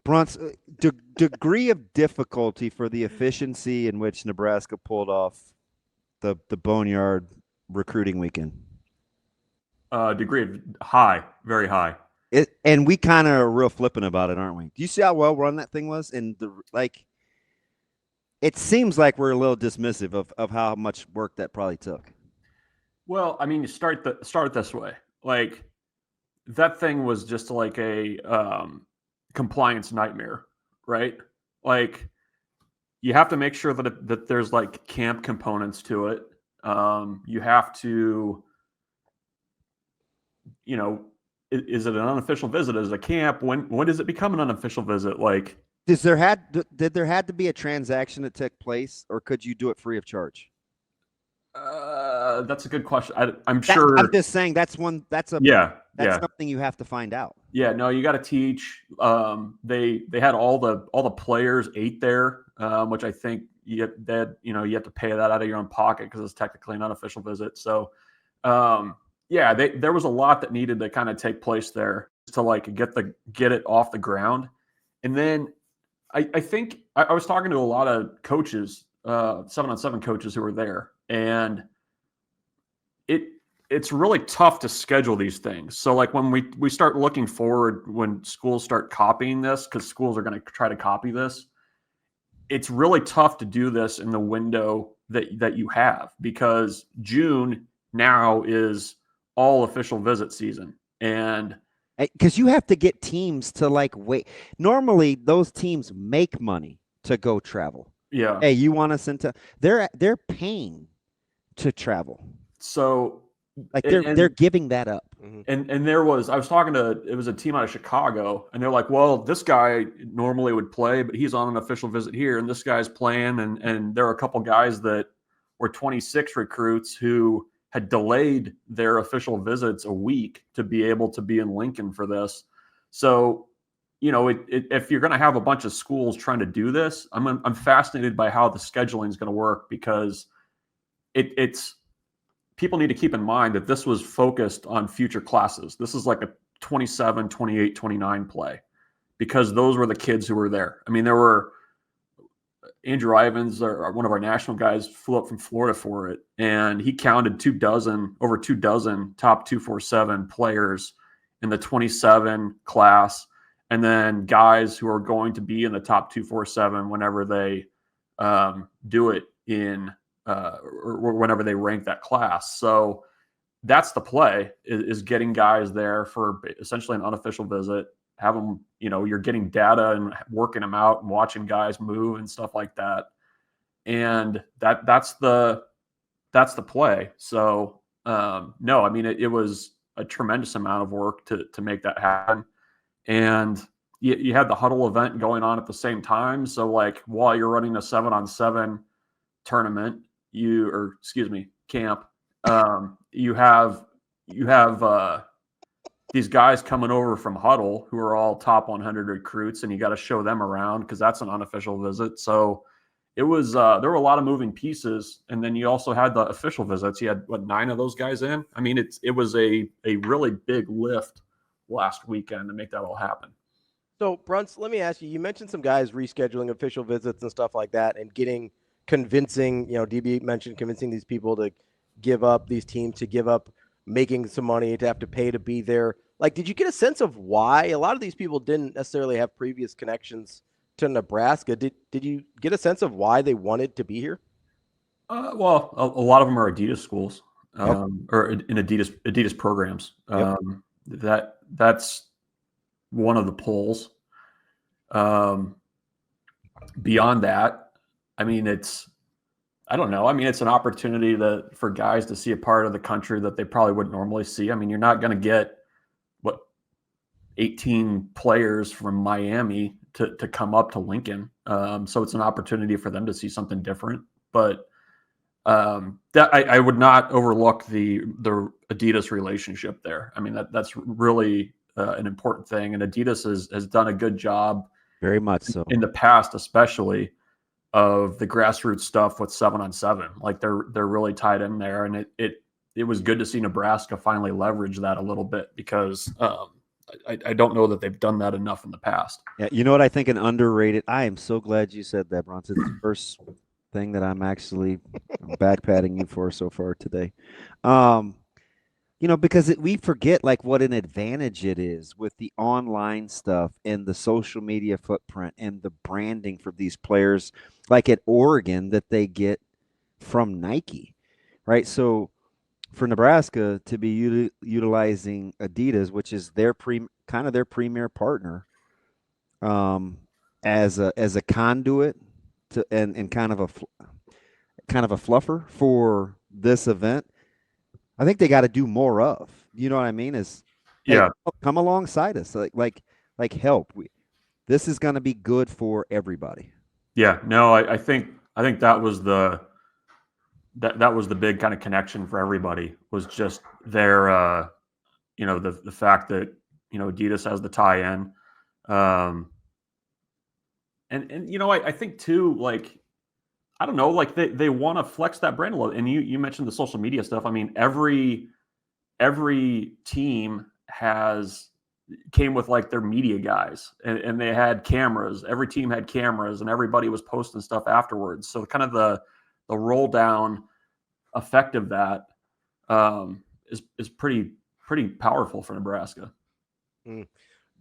Bruntz, degree of difficulty for the efficiency in which Nebraska pulled off the Boneyard recruiting weekend. Degree of high, very high. And we kind of are real flippant about it, aren't we? Do you see how well run that thing was? And it seems like we're a little dismissive of how much work that probably took. Well, I mean, you start this way. Like that thing was just like a compliance nightmare, right? Like you have to make sure that there's like camp components to it. You have to, is it an unofficial visit? Is it a camp? When does it become an unofficial visit? Like, did there had to be a transaction that took place, or could you do it free of charge? That's a good question. I'm sure. I'm just saying that's something you have to find out. Yeah, no, you got to teach. They had all the players ate there, which I think you have to pay that out of your own pocket because it's technically an unofficial visit. So, there was a lot that needed to kind of take place there to like get it off the ground. And then I think I was talking to a lot of coaches, 7-on-7 coaches who were there, and it's really tough to schedule these things. So like when we start looking forward, when schools start copying this, because schools are going to try to copy this, it's really tough to do this in the window that you have, because June now is all official visit season. And because you have to get teams to like wait. Normally those teams make money to go travel. Yeah. Hey, you want us into they're paying to travel. So like they're giving that up. And I was talking to, it was a team out of Chicago, and they're like, well, this guy normally would play, but he's on an official visit here, and this guy's playing. And there are a couple guys that were 26 recruits who had delayed their official visits a week to be able to be in Lincoln for this. So, if you're going to have a bunch of schools trying to do this, I'm fascinated by how the scheduling is going to work, because it's people need to keep in mind that this was focused on future classes. This is like a 27, 28, 29 play, because those were the kids who were there. I mean, there were Andrew Ivins, one of our national guys, flew up from Florida for it, and he counted over 24 top 247 players in the 27 class, and then guys who are going to be in the top 247 whenever they do it in or whenever they rank that class. So that's the play, is getting guys there for essentially an unofficial visit, have them, you're getting data and working them out and watching guys move and stuff like that. And that's the play. So no, I mean, it was a tremendous amount of work to make that happen. And you had the huddle event going on at the same time. So like while you're running a 7-on-7 tournament, camp, you have these guys coming over from huddle who are all top 100 recruits, and you got to show them around because that's an unofficial visit. So it was there were a lot of moving pieces, and then you also had the official visits. You had 9 of those guys in. I mean, it was a really big lift last weekend to make that all happen. So Bruntz, let me ask you. You mentioned some guys rescheduling official visits and stuff like that, and convincing, DB mentioned convincing these people to give up, these teams to give up making some money, to have to pay to be there. Like, did you get a sense of why? A lot of these people didn't necessarily have previous connections to Nebraska. Did you get a sense of why they wanted to be here? Well, a lot of them are Adidas schools, or in Adidas programs. Yep. That's one of the pulls. Beyond that, I mean, I don't know. I mean, it's an opportunity for guys to see a part of the country that they probably wouldn't normally see. I mean, you're not going to get 18 players from Miami to come up to Lincoln. So it's an opportunity for them to see something different. But that I would not overlook the Adidas relationship there. I mean, that's really an important thing. And Adidas has done a good job, very much so, in the past, especially, of the grassroots stuff with 7-on-7. Like they're really tied in there, and it was good to see Nebraska finally leverage that a little bit, because I don't know that they've done that enough in the past. Yeah, you know what I think an underrated. I am so glad you said that, Bruntz. It's the first thing that I'm actually back patting you for so far today. Because we forget like what an advantage it is with the online stuff and the social media footprint and the branding for these players, like at Oregon, that they get from Nike, right? So for Nebraska to be utilizing Adidas, which is their kind of their premier partner, as a conduit to and kind of a fluffer for this event, I think they got to do more of. You know what I mean? Is hey, come alongside us, like help. This is going to be good for everybody. Yeah, no, I think that was the that was the big kind of connection for everybody, was just their the fact that Adidas has the tie-in, and I think too, like, I don't know, like they want to flex that brand a little. And you mentioned the social media stuff. I mean, every team came with like their media guys, and they had cameras. Every team had cameras, and everybody was posting stuff afterwards. So kind of the roll down effect of that is pretty powerful for Nebraska.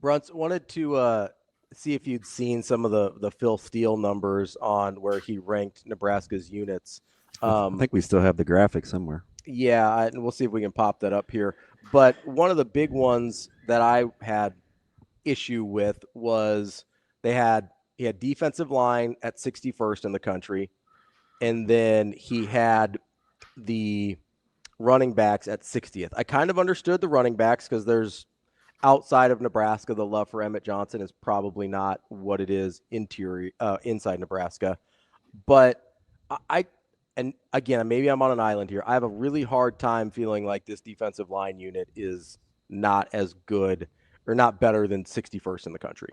Bruntz, wanted to see if you'd seen some of the Phil Steele numbers on where he ranked Nebraska's units. I think we still have the graphic somewhere. Yeah, and we'll see if we can pop that up here. But one of the big ones that I had issue with was he had defensive line at 61st in the country, and then he had the running backs at 60th. I kind of understood the running backs because there's outside of Nebraska, the love for Emmett Johnson is probably not what it is inside Nebraska. But and again, maybe I'm on an island here. I have a really hard time feeling like this defensive line unit is not as good or not better than 61st in the country.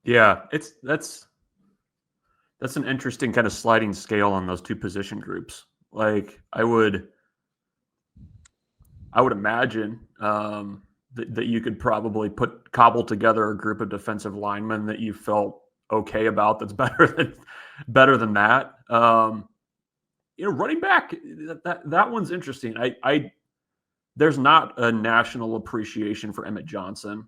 Yeah, that's an interesting kind of sliding scale on those two position groups. Like I would imagine that you could probably cobble together a group of defensive linemen that you felt okay about that's better than that. Running back, that one's interesting. There's not a national appreciation for Emmett Johnson.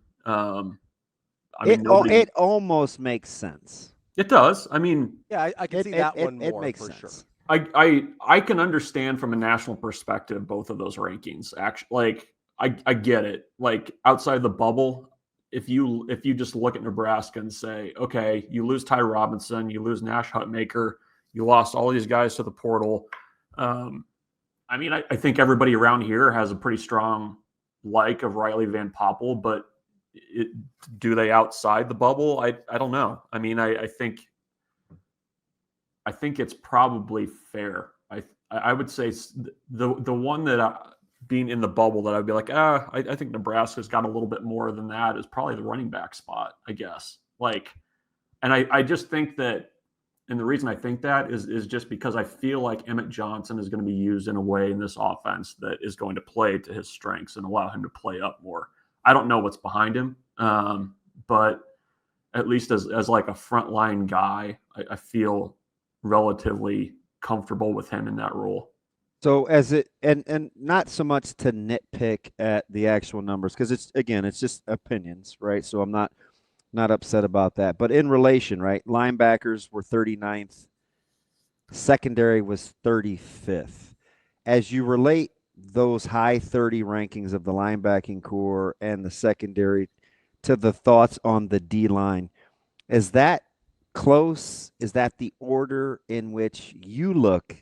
It almost makes sense. It does. I mean, yeah, I can see that one more. It makes for sense. Sure. I can understand from a national perspective both of those rankings. Actually, like I get it. Like outside the bubble, if you just look at Nebraska and say, okay, you lose Ty Robinson, you lose Nash Hutmaker, you lost all these guys to the portal. I think everybody around here has a pretty strong like of Riley Van Poppel, but do they outside the bubble? I don't know. I mean, I think it's probably fair. I would say the one that being in the bubble that I'd be like, I think Nebraska's got a little bit more than that is probably the running back spot, I guess. Like, and I just think that, and the reason I think that is just because I feel like Emmett Johnson is going to be used in a way in this offense that is going to play to his strengths and allow him to play up more. I don't know what's behind him, but at least as like a frontline guy, I feel relatively comfortable with him in that role. So and not so much to nitpick at the actual numbers, because it's just opinions, right? So I'm not upset about that. But in relation, right, linebackers were 39th, secondary was 35th. As you relate those high 30 rankings of the linebacking core and the secondary to the thoughts on the D line, is that close? Is that the order in which you look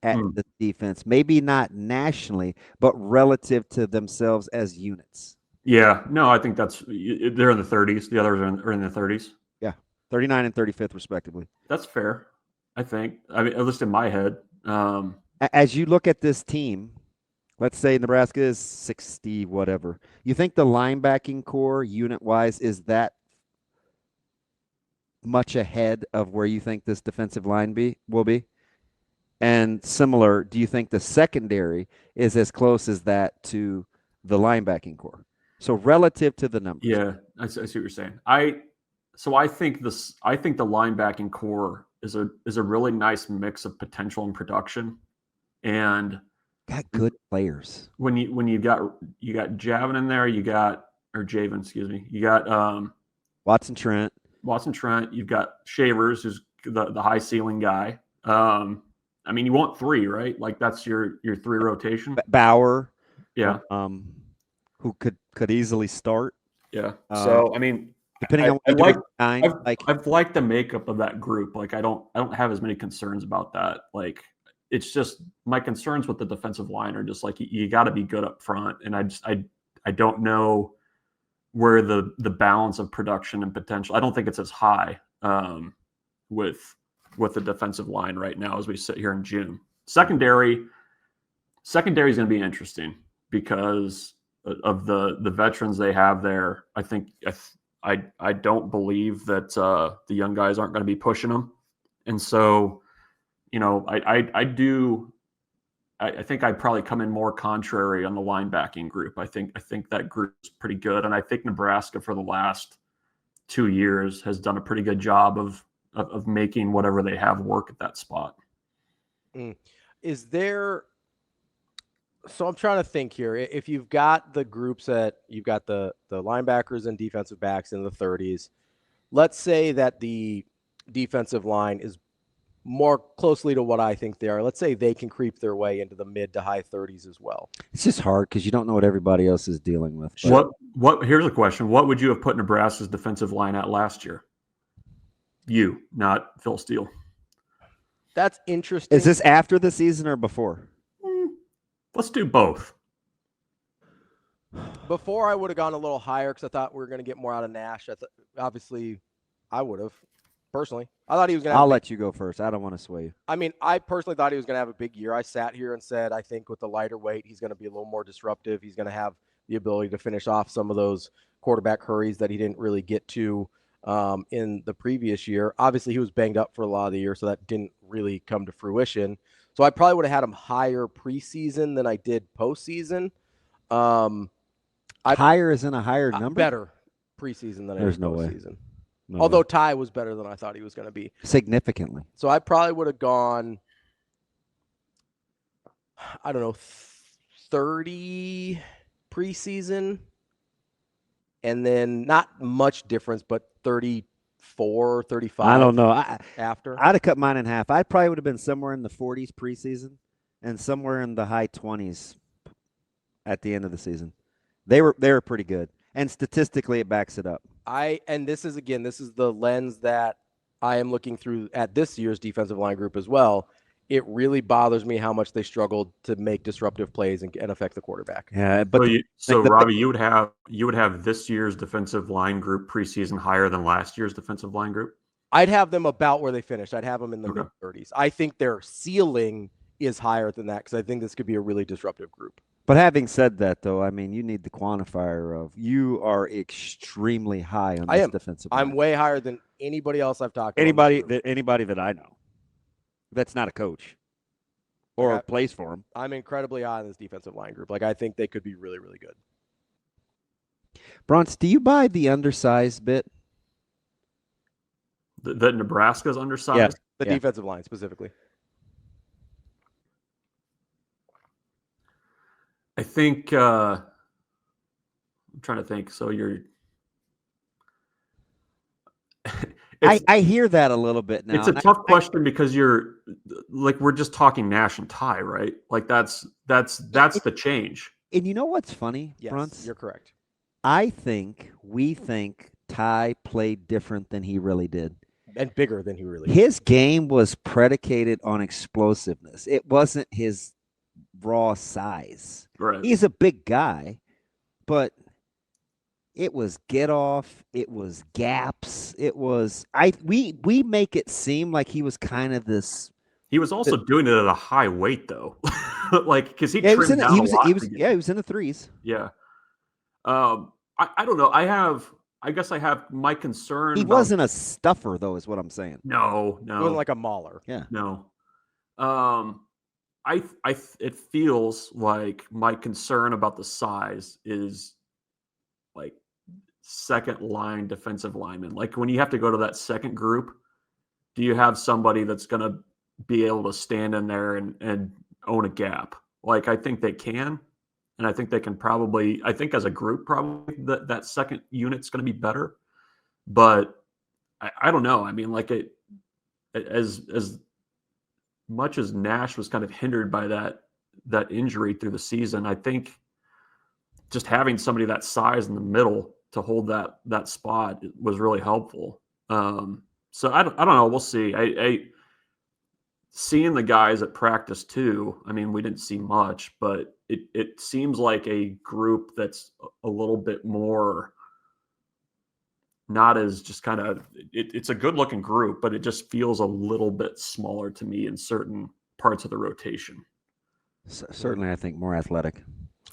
at the defense? Maybe not nationally, but relative to themselves as units. Yeah, no, I think they're in the 30s. The others are in the 30s. Yeah, 39 and 35th respectively. That's fair, I think. I mean, at least in my head. As you look at this team, let's say Nebraska is 60 whatever. You think the linebacking core unit-wise is that much ahead of where you think this defensive line will be? And similar, do you think the secondary is as close as that to the linebacking core. So relative to the numbers. Yeah, I see what you're saying. I think the linebacking core is a really nice mix of potential and production, and got good players. When you got Javin in there, Javen, excuse me. You got Watson Trent. You've got Shavers, who's the high ceiling guy. I mean, you want 3, right? Like that's your 3 rotation. Bauer. Yeah. Who could easily start. Yeah. So I mean, depending on what I've liked the makeup of that group. Like I don't have as many concerns about that. Like it's just my concerns with the defensive line are just like you got to be good up front, and I don't know where the balance of production and potential. I don't think it's as high with the defensive line right now as we sit here in June. Secondary is going to be interesting because of the veterans they have there. I think I don't believe that the young guys aren't going to be pushing them, and so I think I'd probably come in more contrary on the linebacking group. I think that group is pretty good, and I think Nebraska for the last 2 years has done a pretty good job of making whatever they have work at that spot. Is there? So I'm trying to think here. If you've got the groups you've got the linebackers and defensive backs in the 30s, let's say that the defensive line is more closely to what I think they are. Let's say they can creep their way into the mid to high 30s as well. It's just hard because you don't know what everybody else is dealing with. What? Here's a question: what would you have put Nebraska's defensive line at last year? You, not Phil Steele. That's interesting. Is this after the season or before? Let's do both. Before, I would have gone a little higher because I thought we were going to get more out of Nash. Obviously, I would have. Personally, I thought he was going to. I'll let you go first. I don't want to sway you. I mean, I personally thought he was going to have a big year. I sat here and said, I think with the lighter weight, he's going to be a little more disruptive. He's going to have the ability to finish off some of those quarterback hurries that he didn't really get to in the previous year. Obviously, he was banged up for a lot of the year, so that didn't really come to fruition. So I probably would have had him higher preseason than I did postseason. Higher is in a higher number? Better preseason than There's I did no postseason. way. No Although way. Ty was better than I thought he was going to be. Significantly. So I probably would have gone, I don't know, 30 preseason. And then not much difference, but 34, 35. I don't know. After. I'd have cut mine in half. I probably would have been somewhere in the 40s preseason and somewhere in the high 20s at the end of the season. They were pretty good. And statistically, it backs it up. This is the lens that I am looking through at this year's defensive line group as well. It really bothers me how much they struggled to make disruptive plays and affect the quarterback. Yeah, but Robbie, you would have this year's defensive line group preseason higher than last year's defensive line group? I'd have them about where they finished. I'd have them in the mid-30s. I think their ceiling is higher than that because I think this could be a really disruptive group. But having said that, though, I mean, you need the quantifier of you are extremely high on this defensive line. I'm way higher than anybody else I've talked to. Anybody that I know that's not a coach or plays for him. I'm incredibly high on this defensive line group. Like, I think they could be really, really good. Bruntz, do you buy the undersized bit? That Nebraska's undersized? Yeah, the defensive line specifically. I think I'm trying to think. So you're I hear that a little bit now. It's a tough question because you're like we're just talking Nash and Ty, right? Like that's the change. And you know what's funny, yes, Bruntz? You're correct. We think Ty played different than he really did. And bigger than he really did. His game was predicated on explosiveness. It wasn't his raw size. Right. He's a big guy, but it was get off, it was gaps, it was we make it seem like he was kind of this. He was also doing it at a high weight though. Like because he was in the threes. Yeah. I don't know. I guess I have my concern. He wasn't a stuffer though, is what I'm saying. No. He wasn't like a mauler. Yeah. No. it feels like my concern about the size is like second line defensive lineman. Like when you have to go to that second group, do you have somebody that's going to be able to stand in there and own a gap? Like I think they can, and I think they can probably. I think as a group, probably that second unit's going to be better. But I don't know. I mean, like as much as Nash was kind of hindered by that injury through the season, I think just having somebody that size in the middle to hold that spot was really helpful. So I don't know. We'll see. I seeing the guys at practice too. I mean, we didn't see much, but it seems like a group that's a little bit more not as just kind of it's a good looking group, but it just feels a little bit smaller to me in certain parts of the rotation. Certainly, I think more athletic.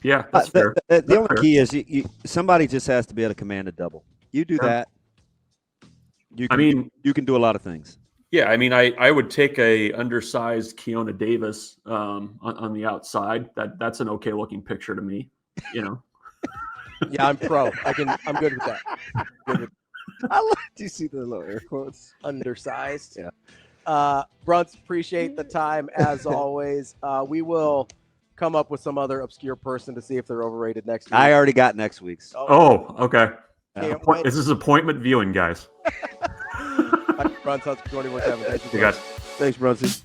Yeah, that's fair. The only key is somebody just has to be able to command a double. You do that. You can do a lot of things. Yeah, I mean, I would take a undersized Keona Davis on the outside. That's an okay looking picture to me. You know. Yeah, I'm pro. I'm good with that. Good with I love to see the little air quotes. Undersized. Yeah. Bruntz, appreciate the time as always. We will come up with some other obscure person to see if they're overrated next week. I already got next week's. Oh, okay. This is appointment viewing, guys. Bruntz of Husker247. Thank you, guys. Thanks, Bruntz.